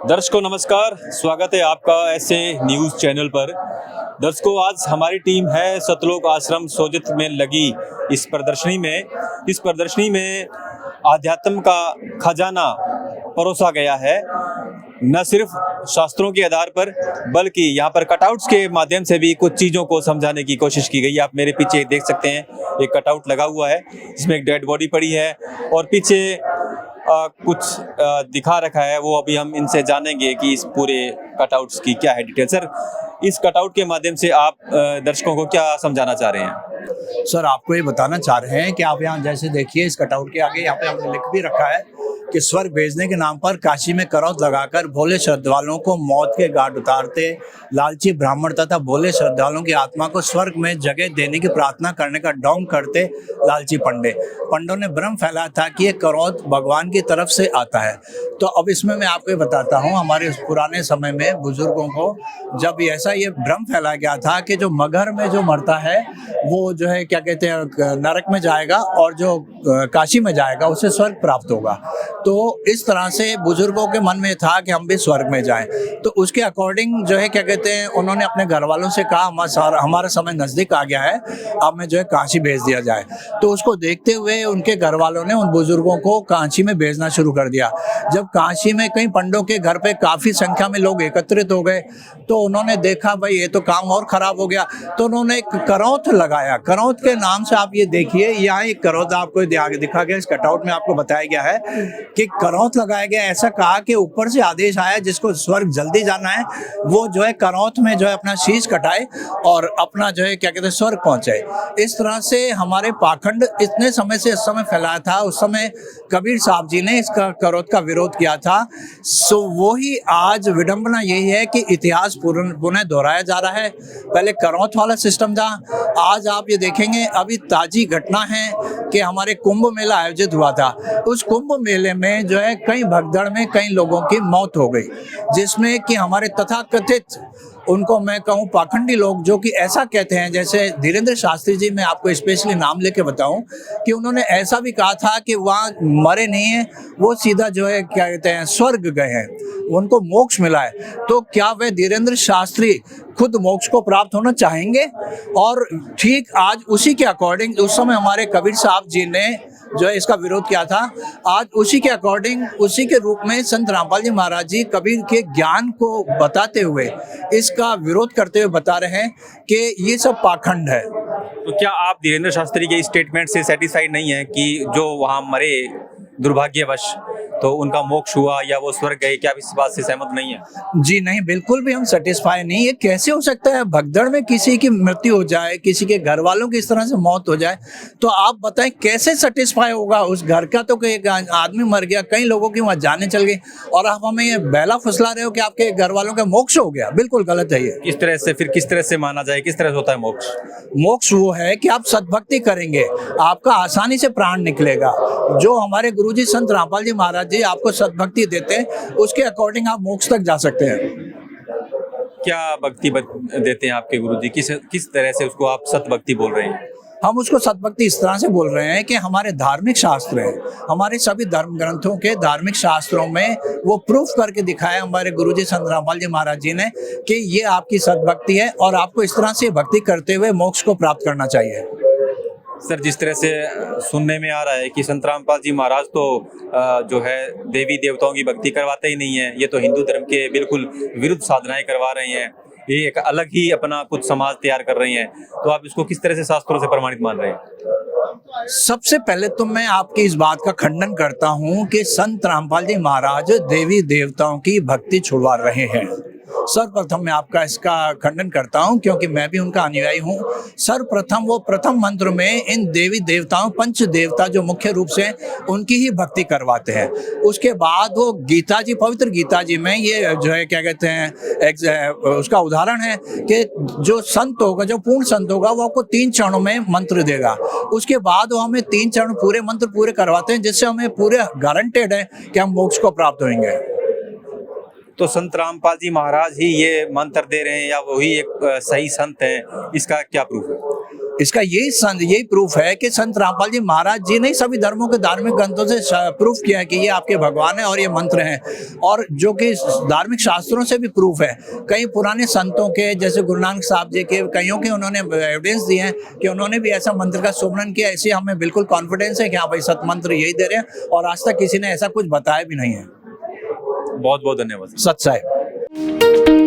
दर्शकों नमस्कार, स्वागत है आपका ऐसे न्यूज़ चैनल पर। दर्शकों, आज हमारी टीम है सतलोक आश्रम सोजित में लगी इस प्रदर्शनी में आध्यात्म का खजाना परोसा गया है। न सिर्फ शास्त्रों के आधार पर बल्कि यहाँ पर कटआउट्स के माध्यम से भी कुछ चीज़ों को समझाने की कोशिश की गई है। आप मेरे पीछे देख सकते हैं, एक कटआउट लगा हुआ है जिसमें एक डेड बॉडी पड़ी है और पीछे कुछ दिखा रखा है। वो अभी हम इनसे जानेंगे कि इस पूरे कटआउट्स की क्या है डिटेल। सर, इस कटआउट के माध्यम से आप दर्शकों को क्या समझाना चाह रहे हैं? सर, आपको ये बताना चाह रहे हैं कि आप यहाँ जैसे देखिए, इस कटआउट के आगे यहाँ पे हमने लिख भी रखा है कि स्वर्ग भेजने के नाम पर काशी में करौत लगाकर भोले श्रद्धालुओं को मौत के घाट उतारते लालची ब्राह्मण तथा भोले श्रद्धालुओं की आत्मा को स्वर्ग में जगह देने की प्रार्थना करने का ढोंग करते लालची पंडों ने भ्रम फैलाया था कि ये करौत भगवान की तरफ से आता है। तो अब इसमें मैं आपको ये बताता हूँ, हमारे पुराने समय में बुजुर्गों को जब ऐसा ये भ्रम फैलाया गया था कि जो मगर में जो मरता है वो जो है क्या कहते हैं नरक में जाएगा और जो काशी में जाएगा उसे स्वर्ग प्राप्त होगा। तो इस तरह से बुजुर्गों के मन में था कि हम भी स्वर्ग में जाएं। तो उसके अकॉर्डिंग जो है क्या कहते हैं उन्होंने अपने घर वालों से कहा हमारा समय नज़दीक आ गया है, अब हमें जो है काशी भेज दिया जाए। तो उसको देखते हुए उनके घर वालों ने उन बुजुर्गों को काशी में भेजना शुरू कर दिया। जब काशी में कई पंडों के घर पे काफ़ी संख्या में लोग एकत्रित हो गए तो उन्होंने देखा भाई ये तो काम और ख़राब हो गया। तो उन्होंने एक करौत लगाया। करौत के नाम से आप ये देखिए, यहाँ एक करौत आपको दिखा गया, इस कटआउट में आपको बताया गया है कि करौत लगाया गया। ऐसा कहा कि ऊपर से आदेश आया जिसको स्वर्ग जल्दी जाना है वो जो है करौत में जो है अपना शीश कटाए और अपना जो है क्या कहते हैं स्वर्ग पहुंचे। इस तरह से हमारे पाखंड इतने समय से इस समय फैलाया था। उस समय कबीर साहब जी ने इसका करौत का विरोध किया था। सो वही आज विडंबना यही है कि इतिहास पुनः दोहराया जा रहा है। पहले करौत वाला सिस्टम था, आज आप ये देखेंगे अभी ताजी घटना है कि हमारे कुंभ मेला आयोजित हुआ था। उस कुंभ मेले में जो है कई भगदड़ में कई लोगों की मौत हो गई, जिसमें कि हमारे तथाकथित उनको मैं कहूँ पाखंडी लोग जो कि ऐसा कहते हैं, जैसे धीरेन्द्र शास्त्री जी, मैं आपको स्पेशली नाम लेके बताऊं कि उन्होंने ऐसा भी कहा था कि वहाँ मरे नहीं हैं, वो सीधा जो है क्या कहते हैं स्वर्ग गए हैं, उनको मोक्ष मिला है। तो क्या वे धीरेन्द्र शास्त्री खुद मोक्ष को प्राप्त होना चाहेंगे? और ठीक आज उसी के अकॉर्डिंग उस समय हमारे कबीर साहब जी ने जो है इसका विरोध किया था। आज उसी के अकॉर्डिंग उसी के रूप में संत रामपाल जी महाराज जी कबीर के ज्ञान को बताते हुए इसका विरोध करते हुए बता रहे हैं कि ये सब पाखंड है। तो क्या आप धीरेन्द्र शास्त्री के स्टेटमेंट से सेटिस्फाइड नहीं है कि जो वहाँ मरे दुर्भाग्यवश तो उनका मोक्ष हुआ या वो स्वर्ग गए? क्या आप इस बात से सहमत नहीं है? जी नहीं, बिल्कुल भी हम सेटिस्फाई नहीं। ये कैसे हो सकता है भगदड़ में किसी की मृत्यु हो जाए, किसी के घर वालों की इस तरह से मौत हो जाए, तो आप बताएं कैसे सेटिस्फाई होगा उस घर का? तो एक आदमी मर गया, कई लोगों की वहाँ जाने चल गई और आप हमें ये बहला फुसला रहे हो कि आपके घर वालों का मोक्ष हो गया। बिल्कुल गलत है ये। किस तरह से, फिर किस तरह से माना जाए, किस तरह से होता है मोक्ष? मोक्ष वो है कि आप सद्भक्ति करेंगे, आपका आसानी से प्राण निकलेगा। जो हमारे गुरुजी संत रामपाल जी महाराज जी आपको सद्भक्ति देते हैं, उसके अकॉर्डिंग आप मोक्ष तक जा सकते हैं। क्या भक्ति देते हैं आपके गुरुजी? किस तरह से उसको आप सतभक्ति बोल रहे हैं? हम उसको सतभक्ति इस तरह से बोल रहे हैं कि हमारे धार्मिक शास्त्र हैं, हमारे सभी धर्म ग्रंथों के धार्मिक शास्त्रों में वो प्रूफ करके दिखाया हमारे गुरुजी संत रामपाल जी महाराज जी ने कि ये आपकी सतभक्ति है और आपको इस तरह से भक्ति करते हुए मोक्ष को प्राप्त करना चाहिए। सर, जिस तरह से सुनने में आ रहा है कि संत रामपाल जी महाराज तो जो है देवी देवताओं की भक्ति करवाते ही नहीं है, ये तो हिंदू धर्म के बिल्कुल विरुद्ध साधनाएं करवा रहे हैं, ये एक अलग ही अपना कुछ समाज तैयार कर रही हैं, तो आप इसको किस तरह से शास्त्रों से प्रमाणित मान रहे हैं? सबसे पहले तो मैं आपकी इस बात का खंडन करता हूं कि संत रामपाल जी महाराज देवी देवताओं की भक्ति छुड़वा रहे हैं। सर्वप्रथम मैं आपका इसका खंडन करता हूं क्योंकि मैं भी उनका अनुयायी हूं। सर्वप्रथम वो प्रथम मंत्र में इन देवी देवताओं, पंच देवता जो मुख्य रूप से उनकी ही भक्ति करवाते हैं। उसके बाद वो गीता जी, पवित्र गीता जी में ये जो है क्या कहते हैं उसका उदाहरण है कि जो संत होगा, जो पूर्ण संत होगा, वो आपको 3 चरणों में मंत्र देगा। उसके बाद वो हमें 3 चरण पूरे मंत्र पूरे करवाते हैं, जिससे हमें पूरे गारंटेड है कि हम मोक्ष को प्राप्त होंगे। तो संत रामपाल जी महाराज ही ये मंत्र दे रहे हैं या वही एक सही संत हैं, इसका क्या प्रूफ है? इसका यही प्रूफ है कि संत रामपाल जी महाराज जी ने सभी धर्मों के धार्मिक ग्रंथों से प्रूफ किया है कि ये आपके भगवान है और ये मंत्र हैं, और जो कि धार्मिक शास्त्रों से भी प्रूफ है। कई पुराने संतों के, जैसे गुरु नानक साहब जी के, कईयों के उन्होंने एविडेंस दिए हैं कि उन्होंने भी ऐसा मंत्र का सुमरन किया। ऐसे हमें बिल्कुल कॉन्फिडेंस है कि हाँ भाई सत मंत्र यही दे रहे हैं, और आज तक किसी ने ऐसा कुछ बताया भी नहीं है। बहुत बहुत धन्यवाद। सत साहिब।